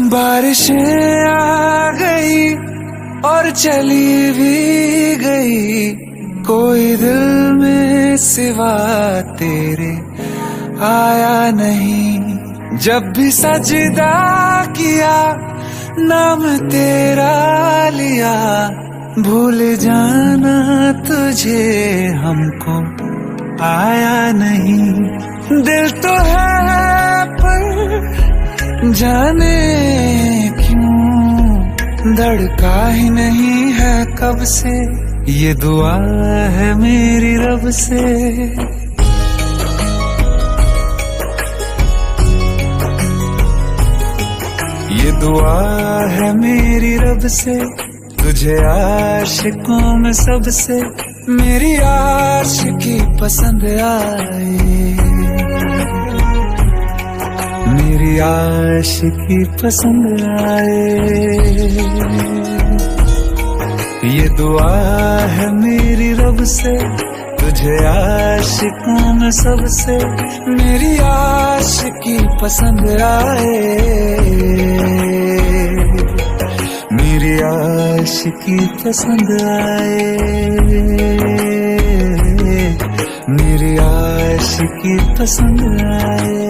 बारिशें आ गई और चली भी गई, कोई दिल में सिवा तेरे आया नहीं। जब भी सजदा किया नाम तेरा लिया, भूल जाना तुझे हमको आया नहीं। दिल तो है पर जाने क्यों धड़का ही नहीं है कब से, ये दुआ है मेरी रब से। ये दुआ है मेरी रब से, तुझे आशिकों में सबसे मेरी आशिकी पसंद आए, मेरी आशिकी पसंद आए। ये दुआ है मेरी रब से, तुझे आशिकों में सबसे मेरी आशिकी पसंद आए, मेरी आशिकी पसंद आए, मेरी आशिकी पसंद आए।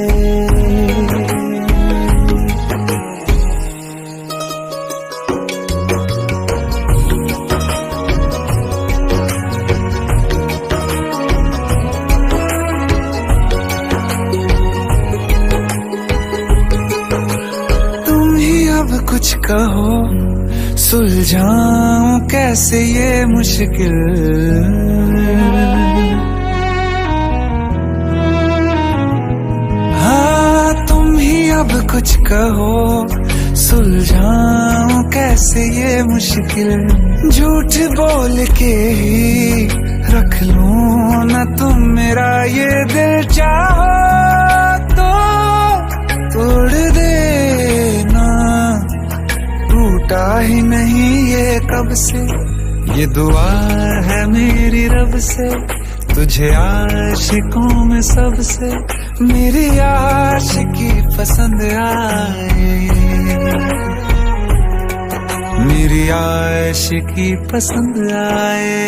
कुछ कहो सुलझाऊं कैसे ये मुश्किल, हाँ तुम ही अब कुछ कहो सुलझाऊं कैसे ये मुश्किल। झूठ बोल के ही रख लूं ना तुम मेरा ये दिल, चाहो तो तोड़ देना, टूटा ही नहीं ये कब से। ये दुआ है मेरी रब से, तुझे आशिकों में सबसे मेरी आशिकी पसंद आए, मेरी आशिकी पसंद आए,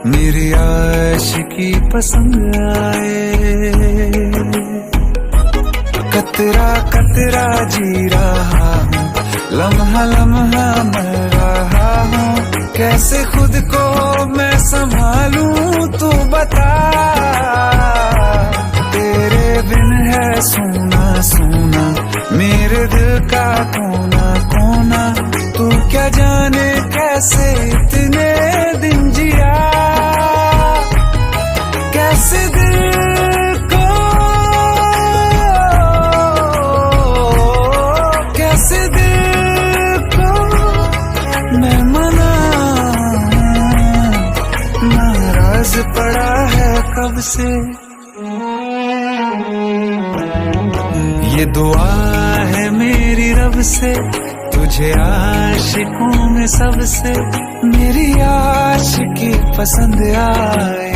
मेरी आशिकी पसंद आए। कतरा कतरा जी रहा हूँ, लम्हा लम्हा मर रहा हूँ, कैसे खुद को मैं संभालूं तू बता। तेरे बिन है सूना सूना मेरे दिल का कोना कोना, तू क्या जाने कैसे इतने दिन जिया, कैसे दिल पड़ा है कब से। ये दुआ है मेरी रब से, तुझे आशिकों में सबसे मेरी आशिकी पसंद आए,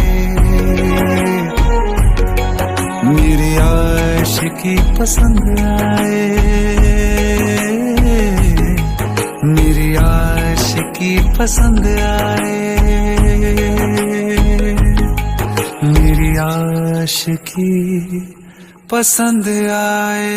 मेरी आशिकी पसंद आए, मेरी आशिकी पसंद आए, मेरी आशिकी पसंद आए।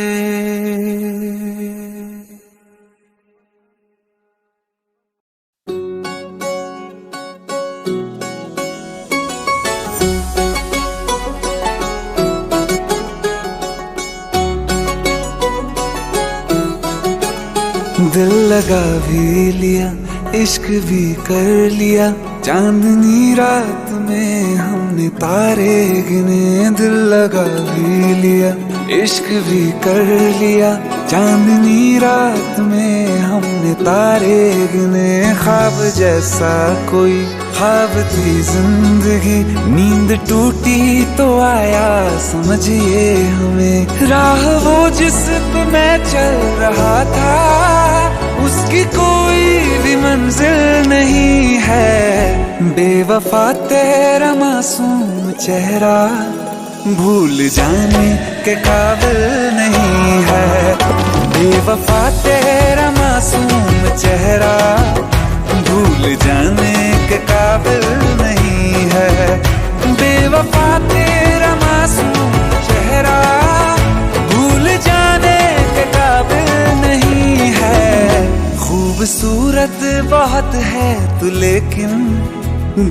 दिल लगा भी लिया, इश्क भी कर लिया, चांदनी रात में हमने तारे गिने। दिल लगा भी लिया, इश्क भी कर लिया, चांदनी रात में हमने तारे गिने। ख्वाब जैसा कोई ख्वाब थी जिंदगी, नींद टूटी तो आया समझिए हमें। राह वो जिस पे मैं चल रहा था, उसकी कोई भी मंजिल नहीं है। बेवफा तेरा मासूम चेहरा भूल जाने के काबिल नहीं चेहरा भूल जाने के काबिल नहीं है। बेवफा तेरा मासूम चेहरा भूल जाने के काबिल नहीं है। खूबसूरत बहुत है तू लेकिन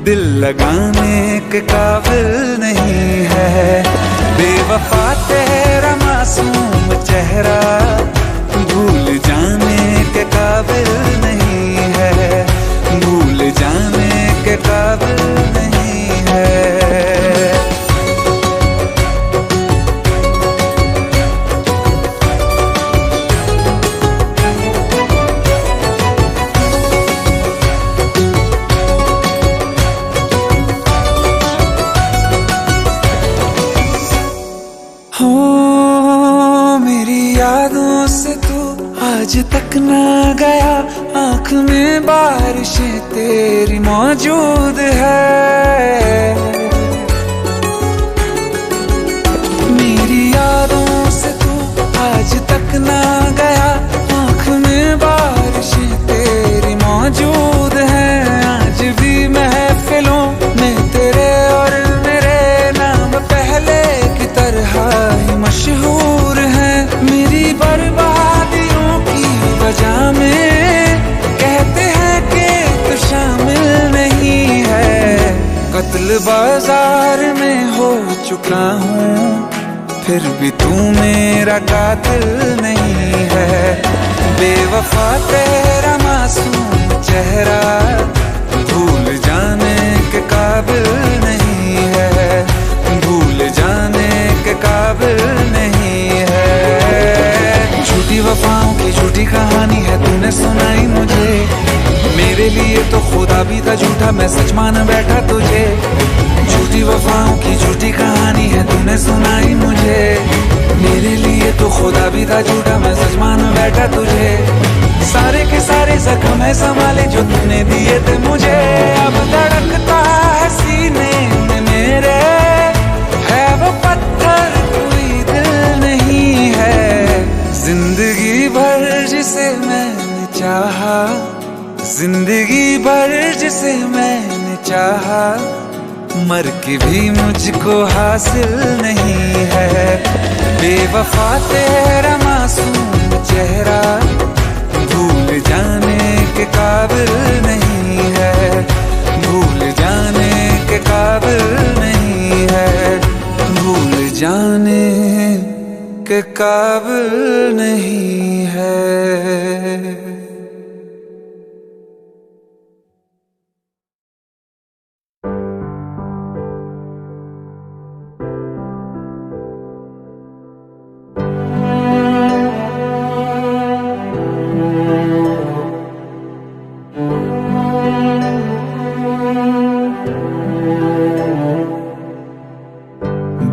दिल लगाने के काबिल नहीं है। बेवफा तेरा मासूम चेहरा भूल जाने के काबिल नहीं है। भूल जाने के काबिल नहीं है। हो मेरी यादों से तू आज तक ना गया, आँख में बारिशें तेरी मौजूद है। मेरी यादों से तू आज तक ना गया, आँख में बारिशें तेरी मौजूद है। आज भी महफिलों में तेरे और मेरे नाम पहले की तरह ही मशहूर है। मेरी बर्बादियों की वजह में कहते हैं कि तू शामिल नहीं है। कत्ल बाजार में हो चुका हूँ फिर भी तू मेरा कातिल नहीं है। बेवफा तेरा मासूम चेहरा भूल जाने के काबिल नहीं है। भूल जाने के काबिल नहीं है। झूठी वफाओं की झूठी कहानी है तूने सुनाई मुझे। मेरे लिए तो खुदा भी था झूठा, मैं सच मान बैठा तुझे। झूठी वफाओं की झूठी कहानी है तूने सुनाई मुझे। मेरे लिए तो खुदा भी था झूठा, मैं सच मान बैठा तुझे। सारे के सारे जख्म है संभाले जो तूने दिए थे मुझे। अब धड़कता है सीने में मेरे, है वो पत्थर कोई दिल नहीं है। जिंदगी भर जिसे मैंने चाहा, जिंदगी भर जिसे मैंने चाहा, मर के भी मुझको हासिल नहीं है। बेवफा तेरा मासूम चेहरा भूल जाने के काबिल नहीं है। भूल जाने के काबिल नहीं है। भूल जाने के काबिल नहीं है।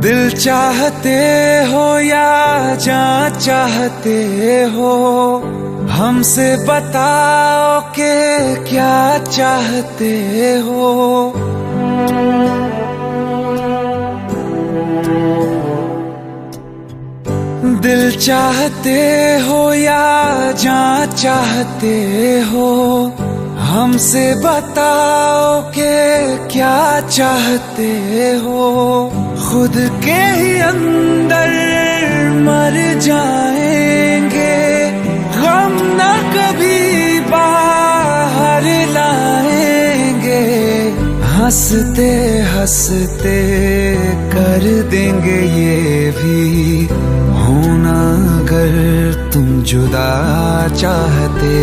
दिल चाहते हो या जान चाहते हो, हमसे बताओ कि क्या चाहते हो। दिल चाहते हो या जान चाहते हो, हमसे बताओ कि क्या चाहते हो। खुद के ही अंदर मर जाएंगे, गम न कभी बाहर लाएंगे। हंसते हंसते कर देंगे ये भी होना अगर तुम जुदा चाहते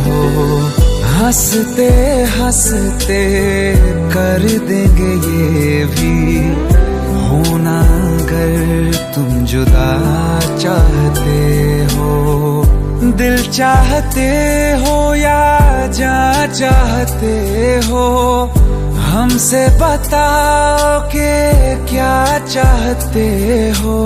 हो। हंसते हंसते कर देंगे ये भी होना अगर तुम जुदा चाहते हो। दिल चाहते हो या जान चाहते हो, हमसे बताओ कि क्या चाहते हो।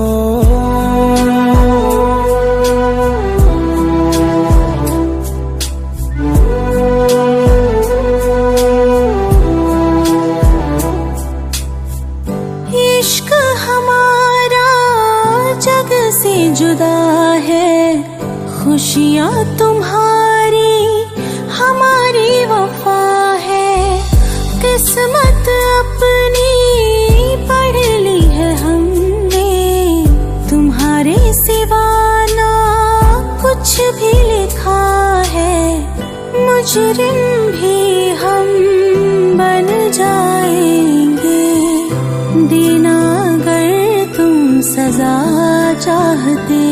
जुदा है खुशियाँ तुम्हारी हमारी वफा है, किस्मत अपनी पढ़ ली है हमने, तुम्हारे सिवा ना कुछ भी लिखा है। मुजरिम भी हम बन जाएंगे, देना अगर तुम सजा चाहते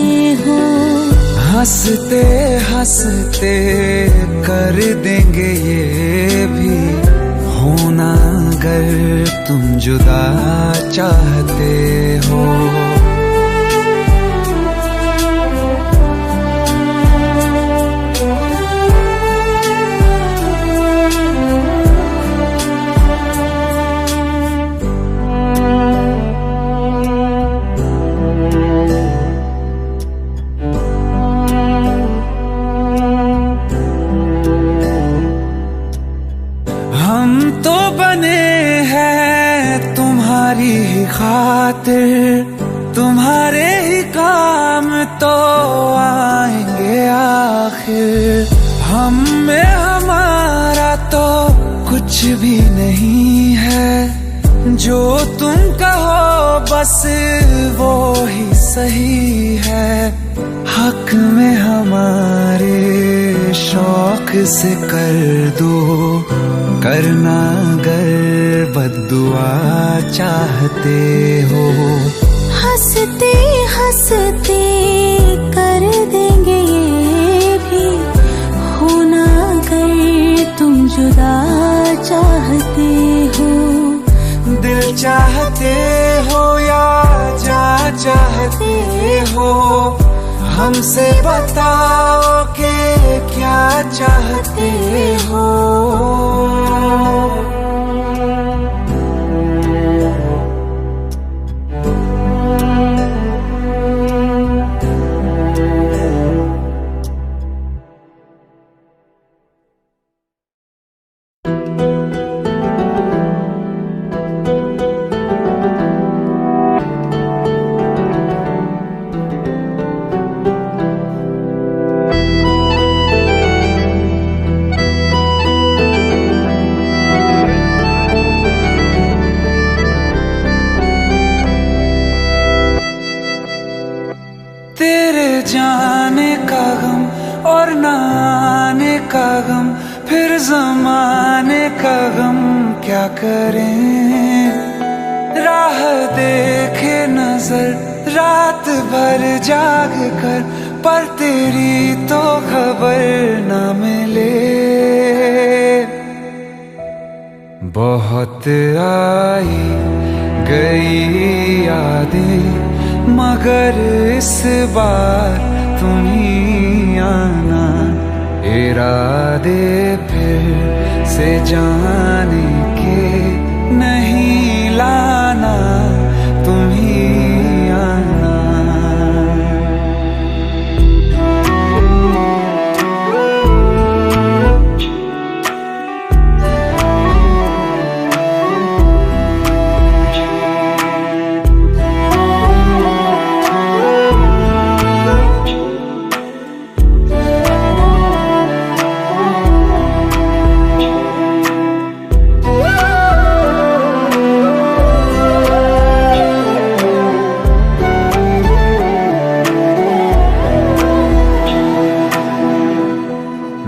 हो। हंसते हंसते कर देंगे ये भी, होना अगर तुम जुदा चाहते हो। हम तो बने हैं तुम्हारी ही खातिर, तुम्हारे ही काम तो आएंगे आखिर। हम में हमारा तो कुछ भी नहीं है, जो तुम कहो बस वो ही सही है। हक में हमारे शौक से कर दो, करना अगर बद्दुआ चाहते हो। हंसते हंसते कर देंगे ये भी, होना अगर तुम जुदा चाहते हो। दिल चाहते हो या जा चाहते हो, हमसे बताओ कि क्या चाहते हो। तेरे जाने का गम और न आने का गम, फिर जमाने का गम क्या करें। राह देखे नजर रात भर जाग कर, पर तेरी तो खबर न मिले। बहुत आई गई यादें, मगर इस बार तुम ही आना। इरादे फिर से जाने के नहीं लाना, तुम ही आना।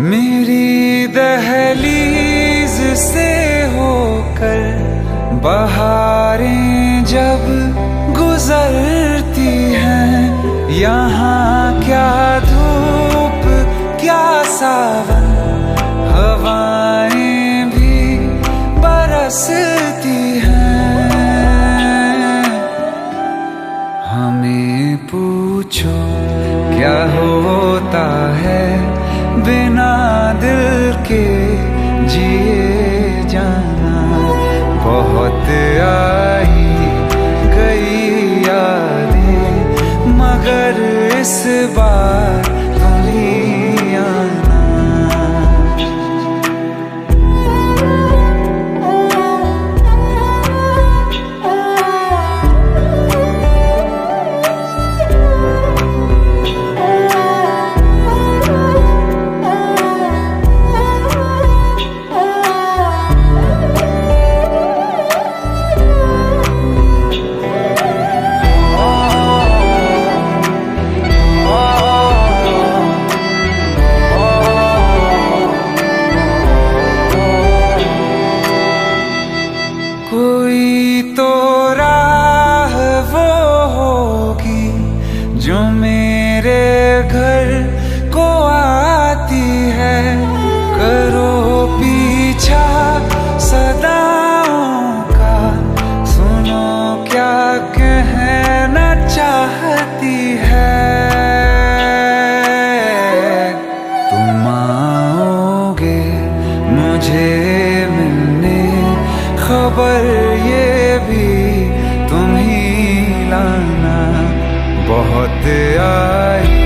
मेरी दहलीज से होकर बहारें जब गुजरती हैं, यहाँ क्या धूप क्या सावन, हवाएं भी बरसती हैं। हमें पूछो क्या होता है बिना दिल के जिए जाना। बहुत आई गई यादें, मगर इस बार तुम ही आना। मेरे घर को आती है। करो पीछा सदाओं का, सुनो क्या कहना चाहती है। तुम आओगे मुझे मिलने, खबर ये भी तुम ही लाना। बहुत आई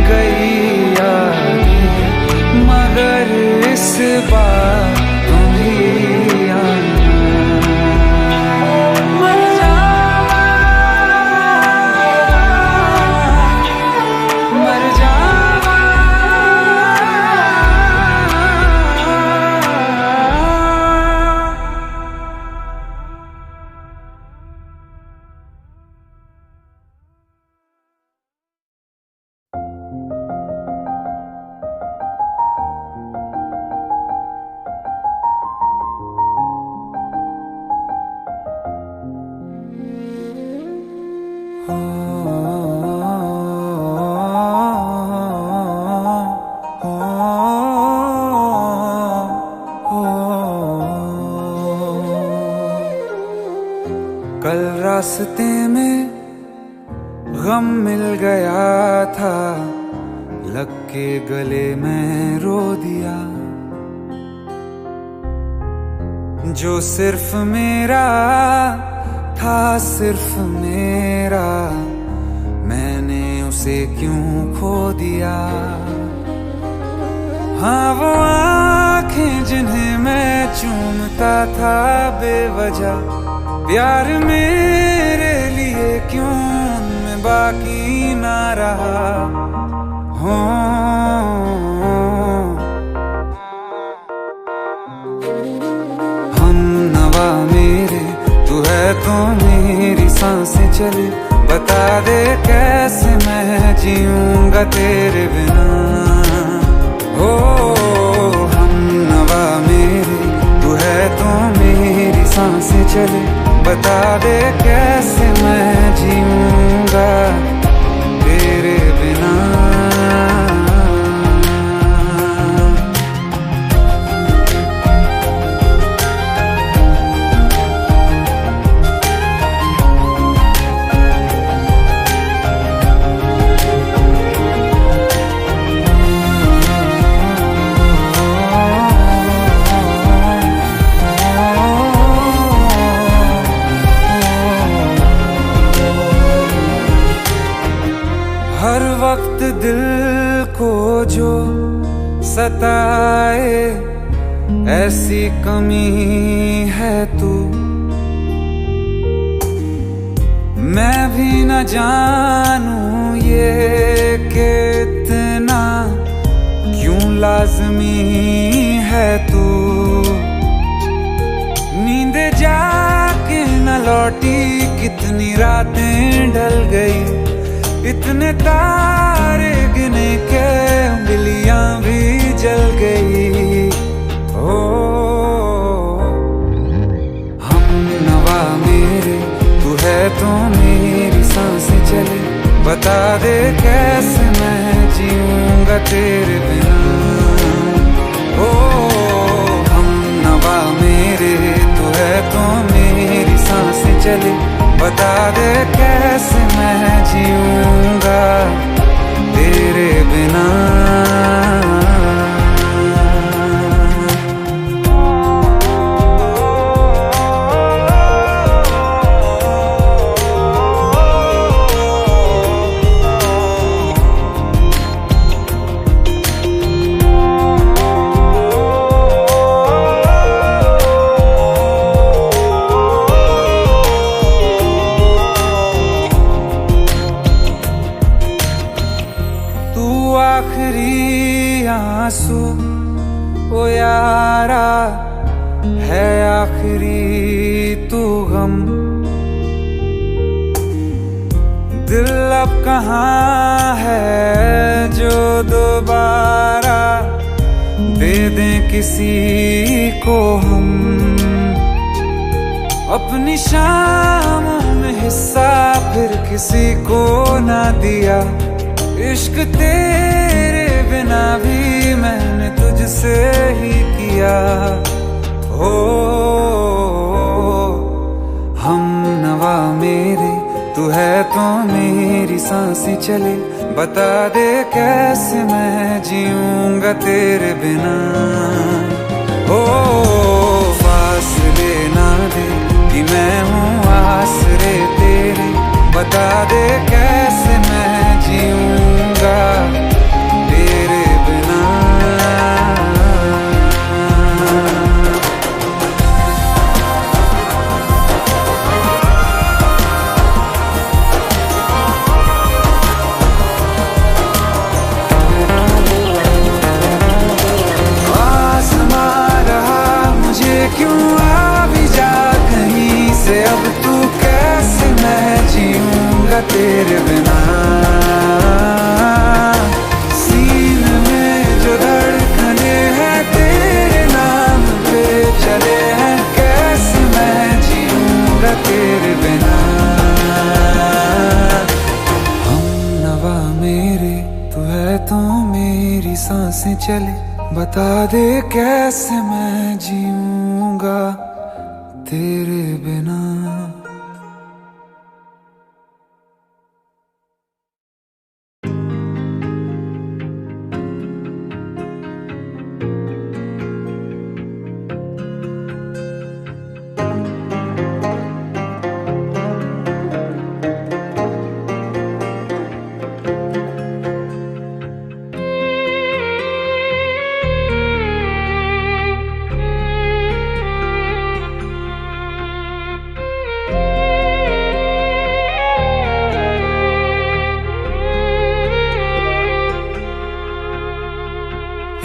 गई यादें, मगर इस बार तुम ही आना। मर जावा, मर जावा। कल रास्ते में गम मिल गया था, लग के गले में रो दिया। जो सिर्फ मेरा था, सिर्फ मेरा, मैंने उसे क्यों खो दिया। हाँ वो आँखें जिन्हें मैं चूमता था बेवजह, प्यार मेरे लिए क्यों उनमें बाकी ना रहा। हो हम नवा मेरे, तू है तो मेरी सांसें चले। बता दे कैसे मैं जीऊंगा तेरे बिना। हो हम नवा मेरे, तू है तो मेरी सांसें चले। बता दे कैसे मैं जीऊंगा तेरे बिना। हर वक्त दिल को जो सताए, ऐसी कमी है तू। मैं भी न जानूं ये कि इतना क्यों लाज़मी है तू। नींद जाके न लौटी, कितनी रातें ढल गई। इतने तारे गिने के उंगलियां भी जल गई। ओ हम नवा मेरे, तू है तो मेरी सांसें चले। बता दे कैसे मैं जीऊंगा तेरे बिना। ओ हम नवा मेरे, तू है तो मेरी सांसें चले। बता दे कैसे मैं जीऊंगा तेरे बिना। आखिरी आंसू ओ यारा है, आखिरी तू गम। दिल अब कहाँ है जो दोबारा दे दें किसी को हम। अपनी शामों में हिस्सा फिर किसी को ना दिया। इश्क तेरे बिना भी मैंने तुझसे ही किया। हो हम नवा मेरे, तू है तो मेरी सांसें चले। बता दे कैसे मैं जीऊंगा तेरे बिना। ओ फासले ना दे कि मैं हूँ आसरे तेरे। बता दे कैसे मैं जीऊंगा तेरे बिना। क्यों आ भी जा कहीं से, अब तू कैसे मैं जीऊंगा तेरे बिना। सीने में जो धड़कने हैं तेरे नाम पे चले हैं, कैसे मैं जीऊंगा तेरे बिना। हम नवा मेरे, तू है तो मेरी सांसें चले। बता दे कैसे मैं जीऊंगा तेरे बिना।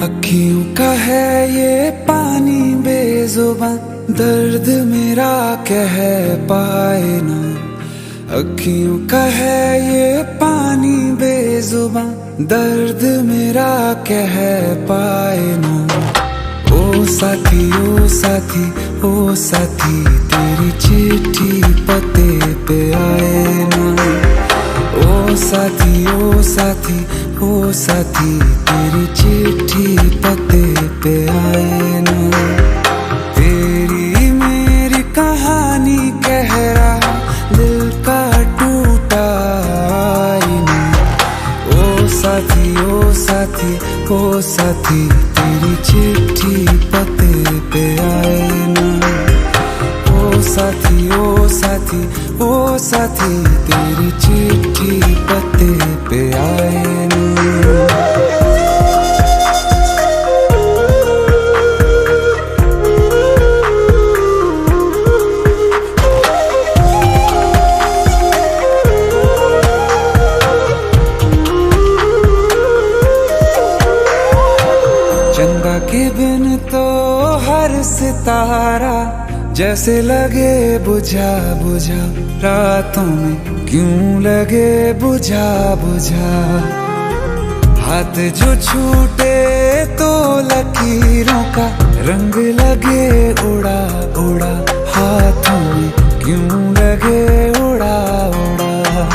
अखियों का है ये पानी बेजुबां, दर्द मेरा कह पाए ना। अखियों का है ये पानी बेजुबां, दर्द मेरा कह पाए ना। ओ साथी ओ साथी ओ साथी, तेरी चिट्ठी पते पे आए ना। ओ साथी ओ साथी ओ साथी, तेरी चिट्ठी पते पे आए ना। तेरी मेरी कहानी कह रहा दिल का टूटा आईना। ओ साथी ओ साथी ओ साथी, तेरी चिट्ठी पते पे आए ना। ओ साथी ओ साथी ओ साथी, तेरी चिट्ठी पते पे आए ना। चंदा के बिन तो हर सितारा जैसे लगे बुझा बुझा, रातों में क्यों लगे बुझा बुझा। हाथ जो छूटे तो लकीरों का रंग लगे उड़ा उड़ा, हाथों में क्यों लगे उड़ा उड़ा।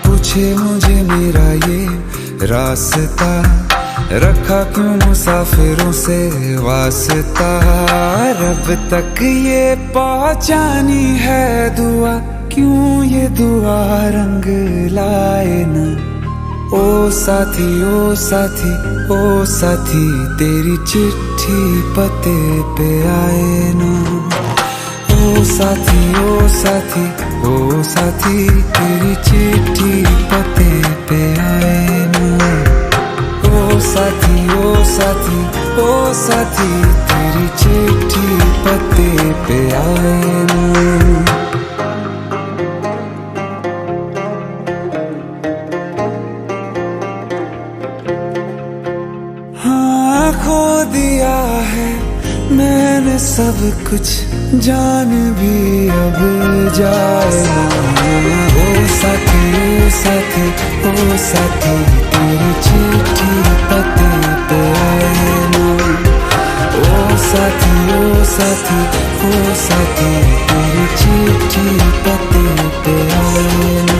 पूछे मुझे मेरा ये रास्ता, रखा क्यों मुसाफिरों से वास्ता। रब तक ये पहुंचानी है दुआ, क्यों ये दुआ रंग लाए ना। ओ साथी ओ साथी ओ साथी, तेरी चिट्ठी पते पे आए ना। ओ साथी ओ साथी ओ साथी, तेरी चिट्ठी पते पे आए ना। ओ साथी ओ साथी ओ साथी, तेरी चिट्ठी पते पे आए ना। हाँ खो दिया है मैंने सब कुछ, जान भी अब जाए ना। ओ साथी ओ साथी ओ साथी, तेरी चिट्ठी पते पे आए ना। ओ साथी ओ साथी ओ साथी, तेरी चिट्ठी पते पे आए ना।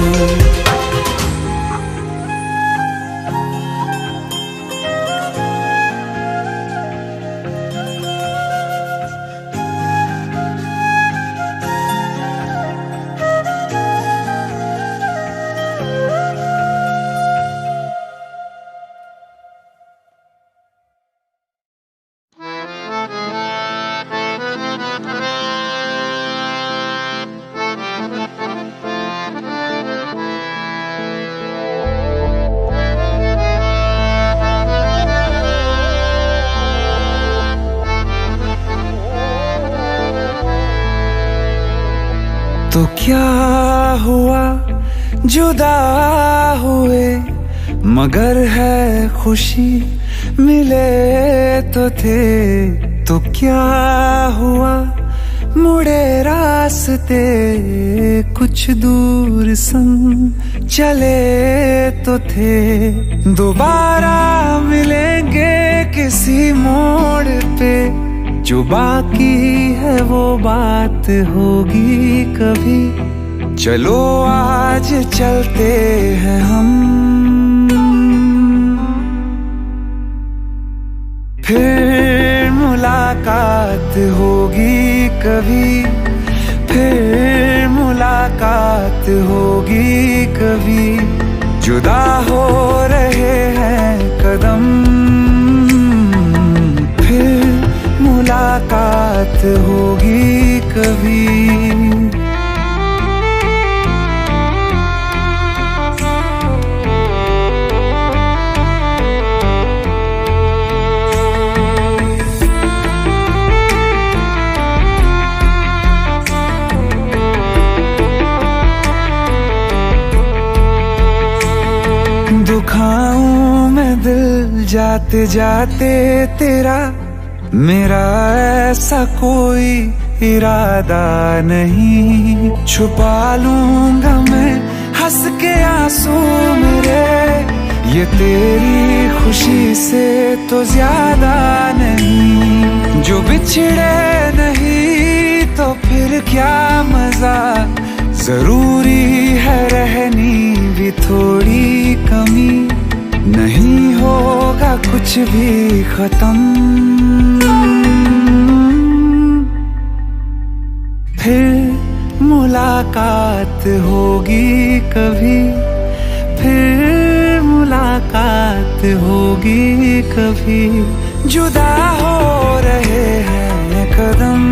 क्या हुआ जुदा हुए, मगर है खुशी मिले तो थे। तो क्या हुआ मुड़े रास्ते, कुछ दूर संग चले तो थे। दोबारा मिलेंगे किसी मोड़ पे, जो बाकी है वो बात होगी कभी। चलो आज चलते हैं हम, फिर मुलाकात होगी कभी। फिर मुलाकात होगी कभी। जुदा हो रहे हैं कदम, फिर मुलाकात होगी कभी। दुखाऊं मैं दिल जाते जाते तेरा, मेरा ऐसा कोई इरादा नहीं। छुपा लूंगा मैं हंस के आंसू मेरे, ये तेरी खुशी से तो ज्यादा नहीं। जो बिछड़े नहीं तो फिर क्या मजा, जरूरी है रहनी भी थोड़ी कमी। नहीं होगा कुछ भी खत्म, फिर मुलाकात होगी कभी। फिर मुलाकात होगी कभी। जुदा हो रहे हैं कदम,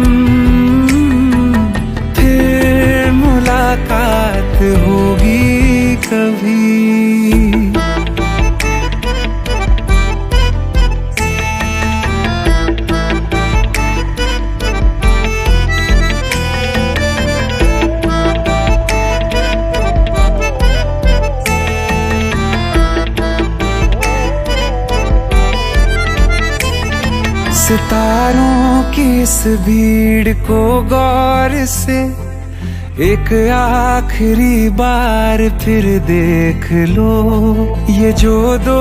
फिर मुलाकात होगी कभी। सितारों की इस भीड़ को गौर से एक आखिरी बार फिर देख लो। ये जो दो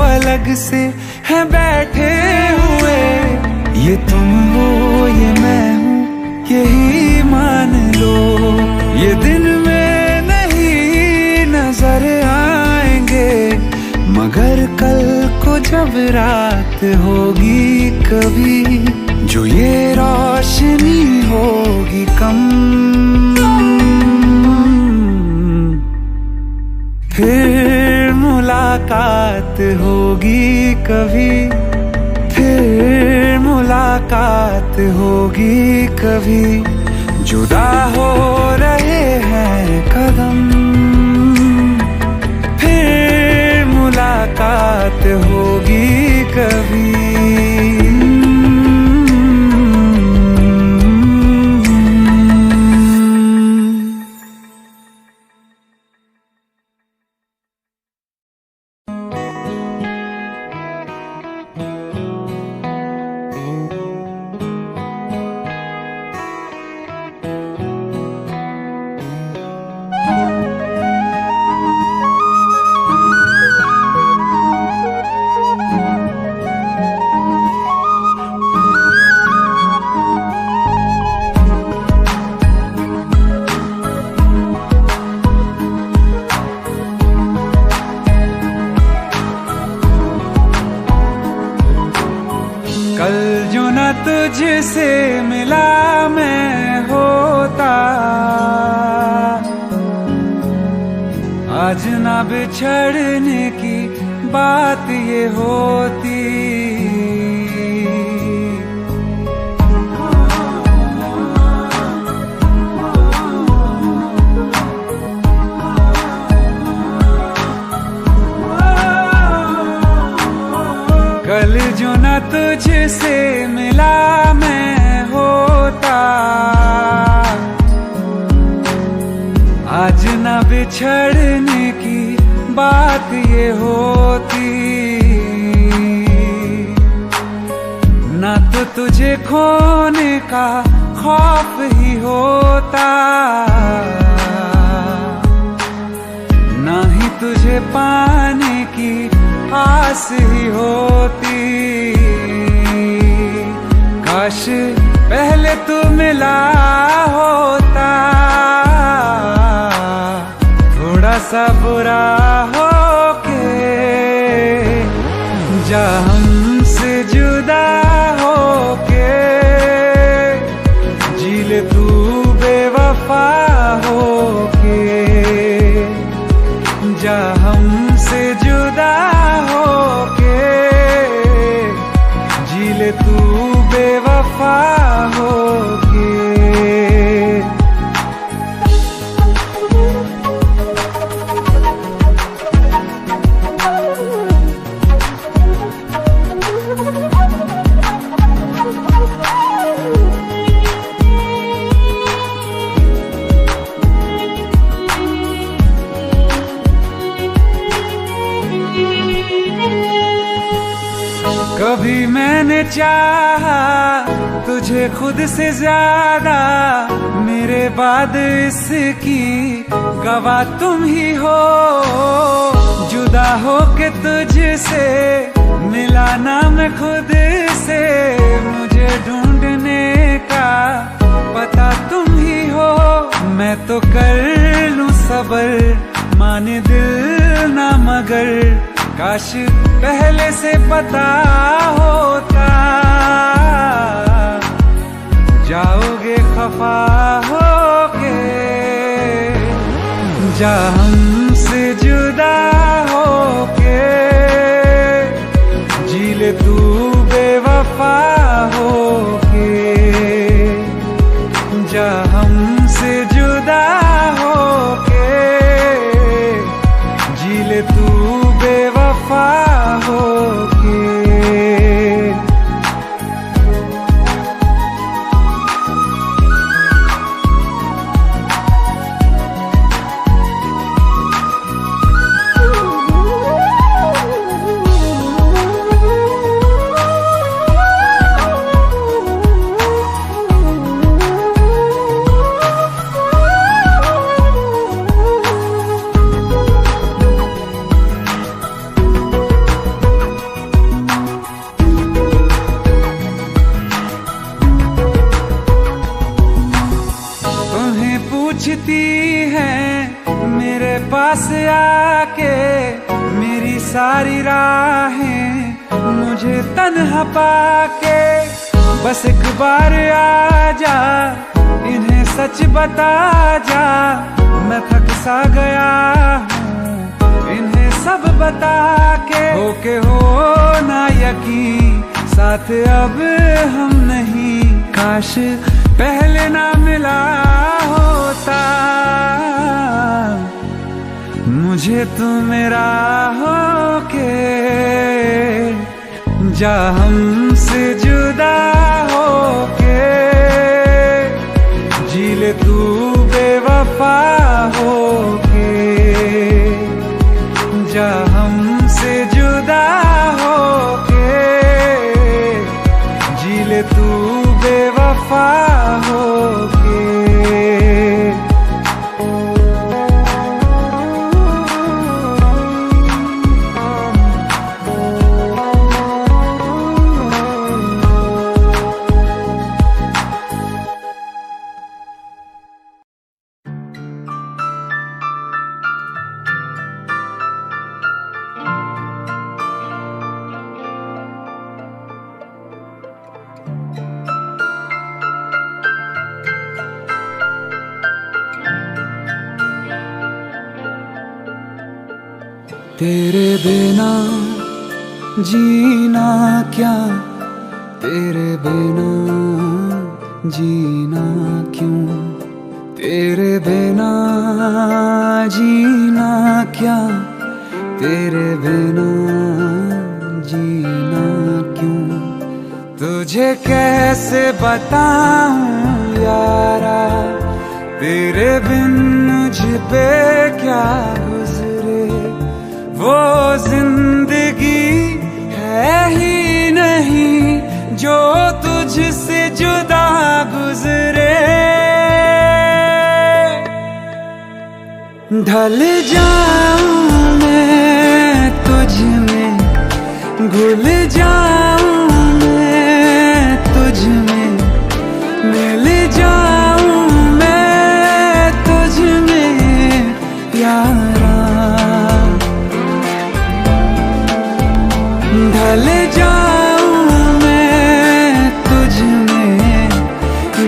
अलग से हैं बैठे हुए, ये तुम हो ये मैं हूँ यही मान लो। ये दिन में नहीं नजर आएंगे, मगर कल को जब रात होगी कभी, जो ये रोशनी होगी कम, फिर मुलाकात होगी कभी। फिर मुलाकात होगी कभी। जुदा हो रहे हैं कदम, फिर मुलाकात होगी कभी। कल जो न तुझसे मिला मैं होता, आज न बिछड़ने की बात ये होती। कल जो न तुझसे मिला मैं होता, ये होती, ना तो तुझे खोने का खौफ ही होता, ना ही तुझे पाने की आस ही होती। काश पहले तू मिला होता, थोड़ा सा बुरा होके जा हमसे जुदा होके, जी ले तू बेवफा होके, जा हमसे जुदा होके, जी ले तू बेवफा होके। कभी मैंने चाहा तुझे खुद से ज्यादा, मेरे बाद इसकी गवाह तुम ही हो। जुदा हो के तुझसे मिला ना मैं खुद से, मुझे ढूंढने का पता तुम ही हो। मैं तो कर लूं सबर, माने दिल ना मगर, काश पहले से पता होता, जाओगे खफा होके, जा हमसे जुदा होके, जी ले तू बेवफा होके, जा हमसे जुदा होके, जी ले तू बेवफा होके। पूछती है मेरे पास आके, मेरी सारी राहें मुझे तन्हा पाके, बस एक बार आ जा, इन्हें सच बता जा, मैं थक सा गया हूँ इन्हें सब बता के। होके हो ना यकीन, साथ अब हम नहीं, काश पहले ना मिला होता, मुझे तू मेरा होके, जा हमसे जुदा होके, जी ले तू बेवफा होके, जा हमसे जुदा होके, जी ले तू बेवफा होके। तेरे बिना जीना क्या, तेरे बिना जीना क्यों, तेरे बिना जीना क्या, तेरे बिना जीना क्यों। तुझे कैसे बताऊं यारा, तेरे बिन मुझ पे क्या गुजरे, वो जिंदगी है ही नहीं जो तुझसे जुदा गुजरे। ढल जाऊं मैं तुझ में, घुल जाऊं मैं तुझ में, मिल जाऊं मैं तुझ में यारा। ढल जाऊं मैं तुझ में,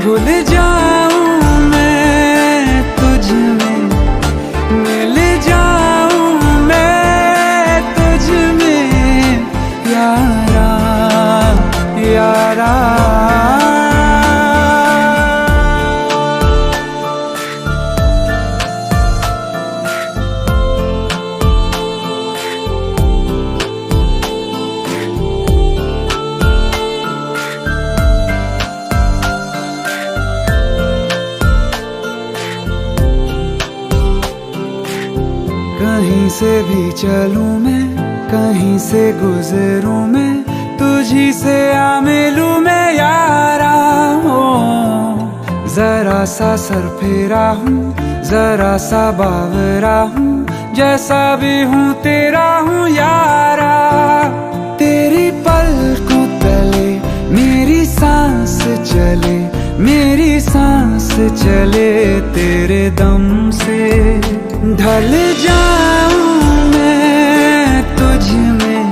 घुल जाऊं मैं तुझ में, मिल जाऊं मैं तुझ में यारा यारा। कहीं से भी चलूं मैं, कहीं से गुजरूं मैं, तुझी से आ मिलूं मैं यारा। हो जरा सा सर फेरा हूँ, जरा सा बावरा हूँ, जैसा भी हूँ तेरा हूँ यारा। तेरी पलकों तले मेरी सांस चले, मेरी सांस चले तेरे दम से। ढल जाऊं मैं तुझ में,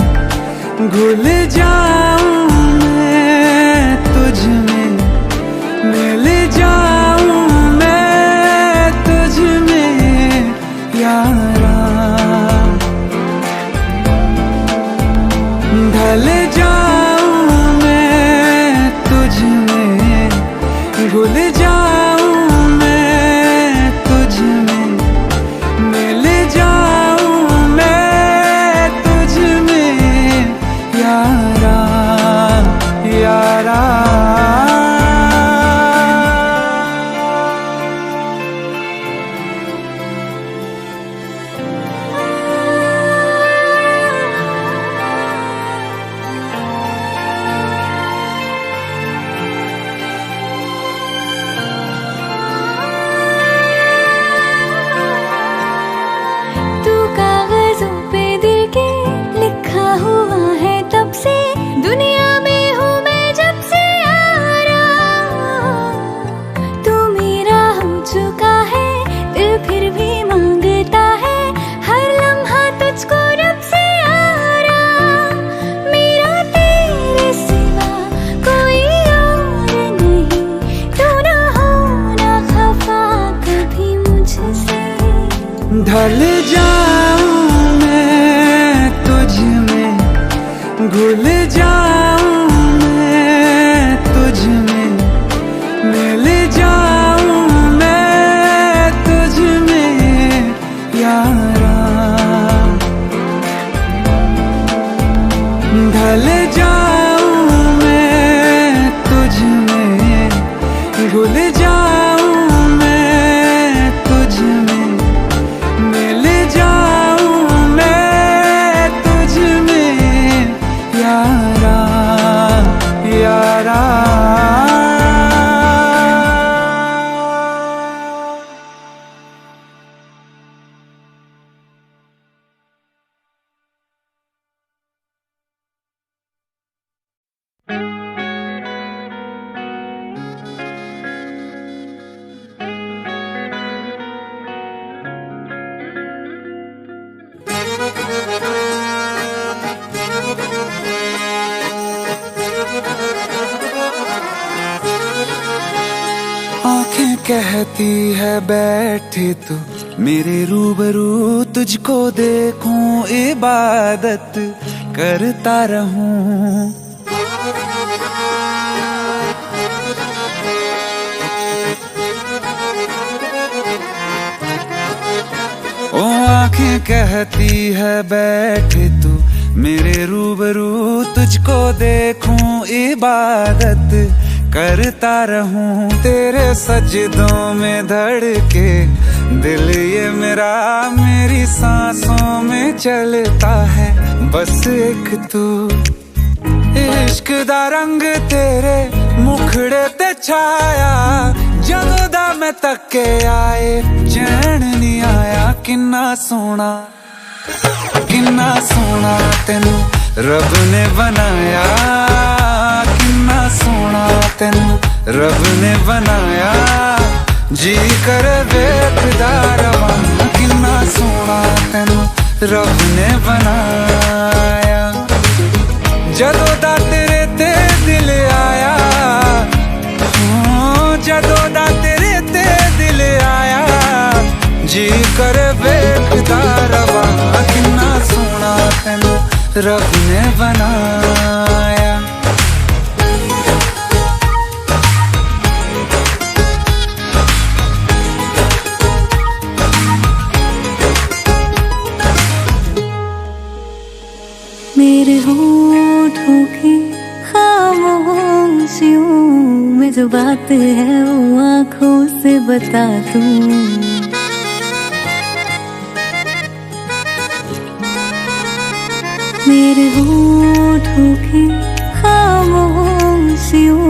घुल जाऊं मैं तुझ में, मिल जाऊं मैं तुझ में यारा। ढल जाऊं मैं तुझ में, घुल जाऊं मैं तुझ में, मिल जाऊं मैं तुझ में यारा यारा। ढल जाऊं मैं तुझ में, घुल जाऊं मैं तुझ में, मिल जाऊं मैं तुझ में यारा। ढल जाऊं मैं तुझ में, घुल जाऊं मैं तुझ में, मिल जाऊं मैं तुझ में यारा यारा। आँखें कहती है बैठे तो मेरे रूबरू, तुझको देखूं इबादत करता रहूं। ओ आँखें कहती है बैठे तू मेरे रूबरू, तुझको देखूं इबादत करता रहूं। तेरे सजदों में धड़के दिल ये मेरा मेरी सांसों में चलता है, बस एक तू। इश्क दा रंग तेरे मुखड़े ते छाया, जदों दा मैं तके आए चैन नहीं आया। किन्ना सोना तेनू रब ने बनाया, किन्ना सोना तेनू रब ने बनाया। जी कर वेखदा रवां, किन्ना सोना तेनू रब ने बनाया। जदों दा तेरे ते दिल आया, जदों दा तेरे ते दिल आया, जी कर वेखदा रवां, किन्ना सोना तेनू रब ने बनाया। मेरे होठों की खामोशियों में जो बात है वो आँखों से बता दूं। मेरे होठों की खामोशियों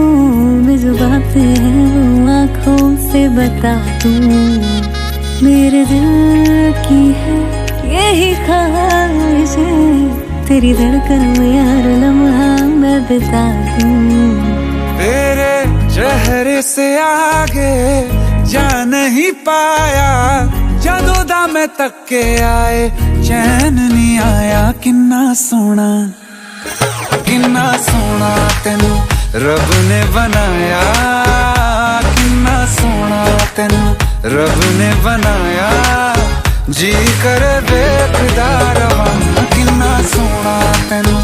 में जो बात है वो आँखों से बता दूं। मेरे दिल की है यही ख्वाहिश है, तेरी धड़कन में हर लम्हा मैं बिता दूं। तेरे चेहरे से आगे जा नहीं पाया, जदों दा मैं तके आए चैन नहीं आया। किन्ना सोना तेनू रब ने बनाया, किन्ना सोना तेनू रब ने बनाया। जी कर वेखदा रवां, किन्ना सोना तेनू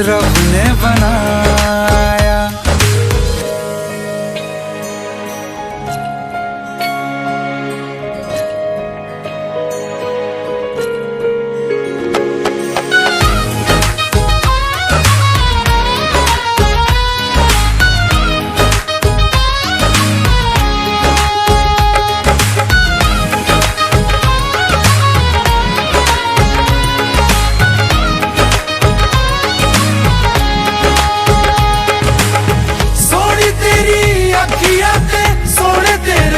रब ने बनाया।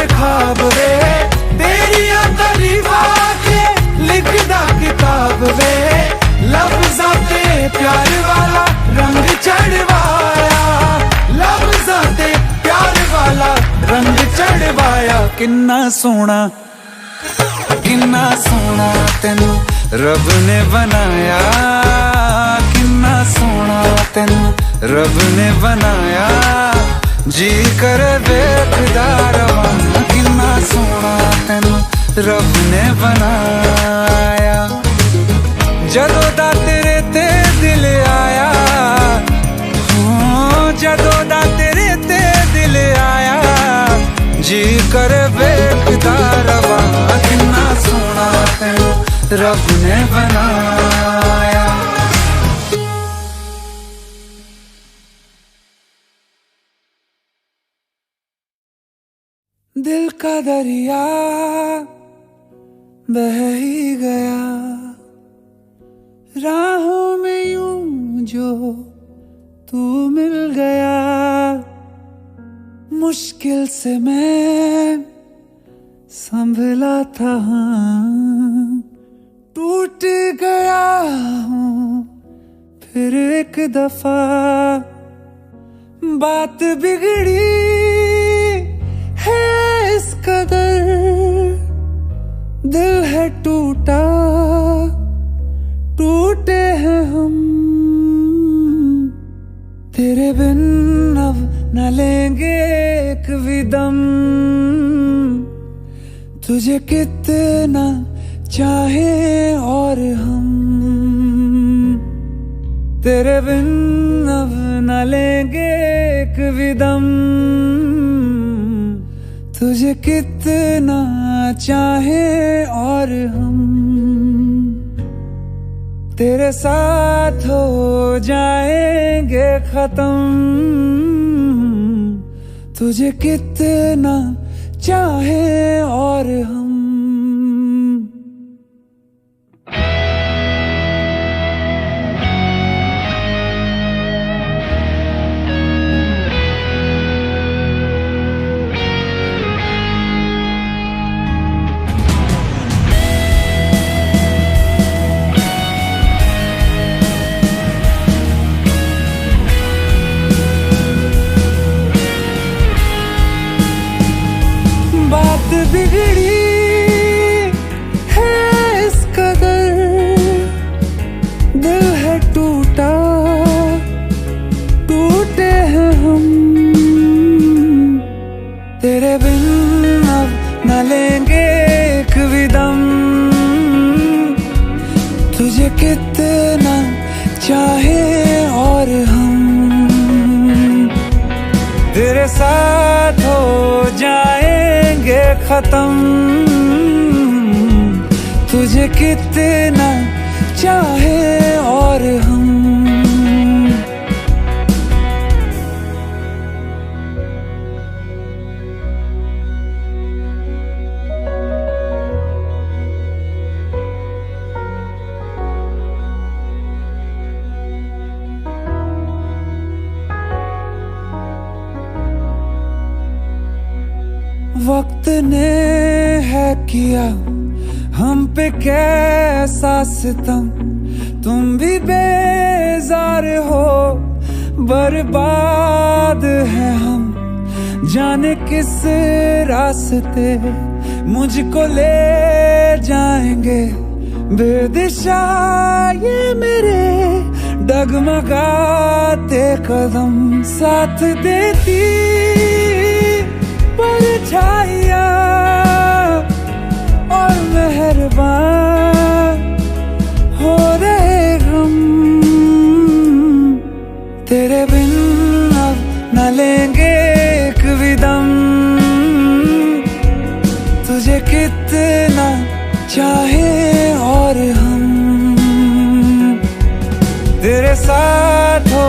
ख्वाब वे तेरिया तारीफा के लिखदा किताब वे, लफ्ज़ां ते प्यार वाला रंग चढ़वाया, लफ्ज़ां ते प्यार वाला रंग चढ़वाया। किन्ना सोना तेनू रब ने बनाया, किन्ना सोना तेनू रब ने बनाया। जी कर वेखदा रवां, किन्ना सोना तेनू रब ने बनाया। जदों दा तेरे ते दिल आया, जदों दा तेरे ते दिल आया, जी कर वेखदा रवां, किन्ना सोना तेनू रब ने बनाया। दिल का दरिया बह ही गया, राहों में यूं जो तू मिल गया। मुश्किल से मैं संभला था, टूट गया हूँ फिर एक दफा। बात बिगड़ी है इस कदर, दिल है टूटा, टूटे हैं हम। तेरे बिन अब न लेंगे एक भी दम, तुझे कितना चाहे और हम। तेरे बिन अब न लेंगे एक भी दम, तुझे कितना चाहे और हम। तेरे साथ हो जाएंगे खत्म, तुझे कितना चाहे और हम। और हम तेरे साथ हो जाएंगे खत्म। तुझे कितना चाहे और हम। वक्त ने है किया हम पे कैसा सितम, तुम भी बेजार हो, बर्बाद है हम। जाने किस रास्ते मुझको ले जाएंगे, बेदिशा ये मेरे डगमगाते कदम। साथ देती परछाइयाँ और मेहरबान हो रहे हम। तेरे बिन अब न लेंगे एक भी दम। तुझे कितना चाहे और हम तेरे साथ हो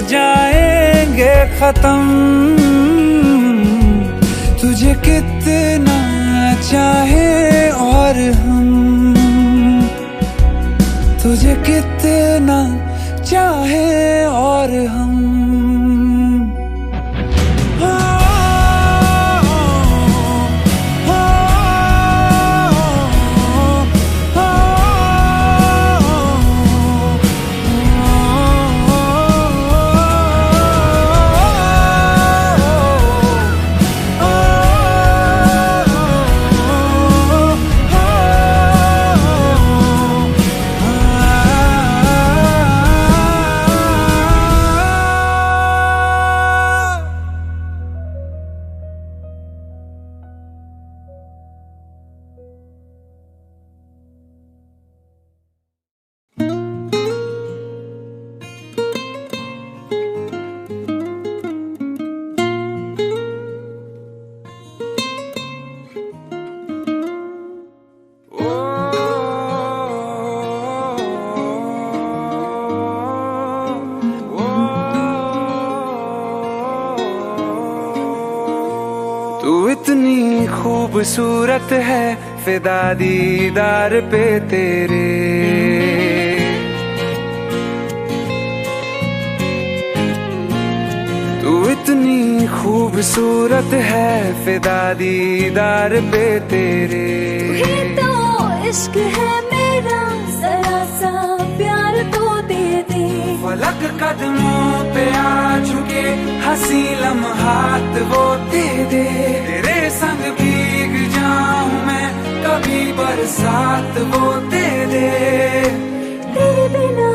जाएंगे खत्म। तुझे कितना चाहे और हम तुझे कितना चाहे और हम। तू इतनी खूबसूरत है, फिदा दीदार पे तेरे। तू इतनी खूबसूरत है, फिदा दीदार पे तेरे। तो इश्क है मेरा, जरा सा प्यार तो दे दे। फलक कदमों पे आ झुके, हंसी लम्हात वो दे दे। तेरे संग भीग जाऊं मैं, कभी बरसात वो दे दे। तेरे बिना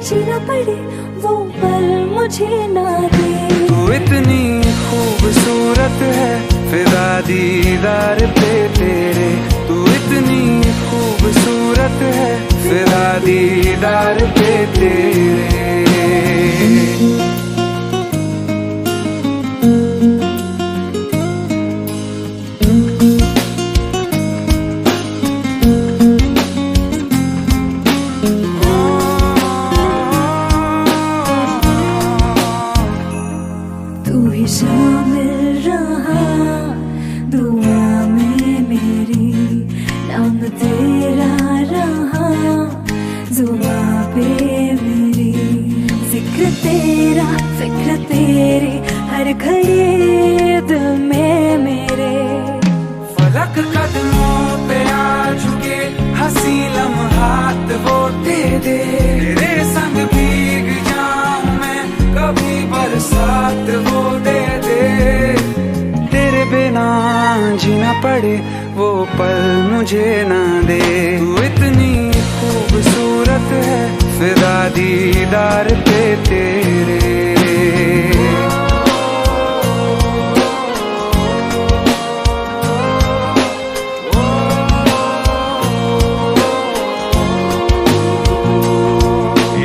जीना पड़े वो पल मुझे ना दे। तू इतनी खूबसूरत है, फिदा दीदार पे तेरे। तू इतनी खूबसूरत है, फिदा दीदार पे तेरे। तू ही शामिल रहा दुआ में मेरी, नाम तेरा रहा जुबां पे मेरी। जिक्र तेरा फिक्र तेरी हर घड़ी दिल में मेरे। फलक कदमों पे आ झुके, हंसी लम्हात वो दे दे। तेरे संग भीग जाऊं मैं, कभी बरसात वो दे दे। तेरे बिना जीना पड़े वो पल मुझे ना दे। तू इतनी खूबसूरत है, फिदा दीदार पे तेरे।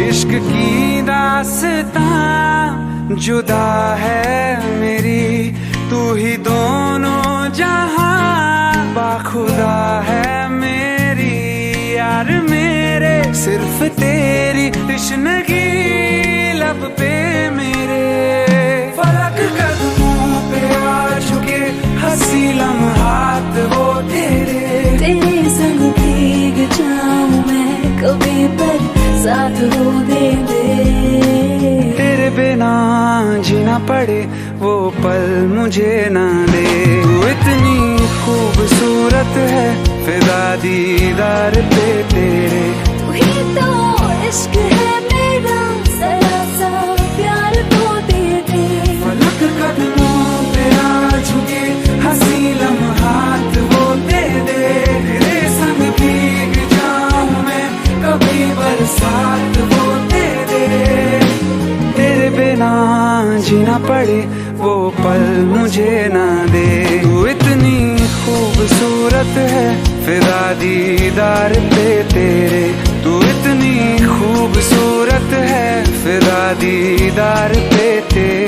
इश्क की दास्तां जुदा है मेरी, तू ही दोनों जहां बाखुदा है मेरी। यार मेरे सिर्फ तेरी तश्नगी लब पे मेरे, फलक कदमों पे आ चुके हंसी लम्हात वो तेरे। तेरे संग भीग जाऊं मैं कभी पर साथ हो दे दे। तेरे बिना जीना पड़े वो पल मुझे ना दे। तू इतनी खूबसूरत है फिदा दीदार पे तेरे। तू ही तो इश्क है मेरा जरा सा प्यार तो दे दे। फलक कदमों पे आ चुके हंसी लम्हात वो दे दे। तेरे संग भीग जाऊं मैं कभी बरसात वो दे दे। तेरे बिना जीना पड़े वो पल मुझे ना दे। तू इतनी खूबसूरत है फिदा दीदार पे तेरे। तू इतनी खूबसूरत है फिदा दीदार पे तेरे।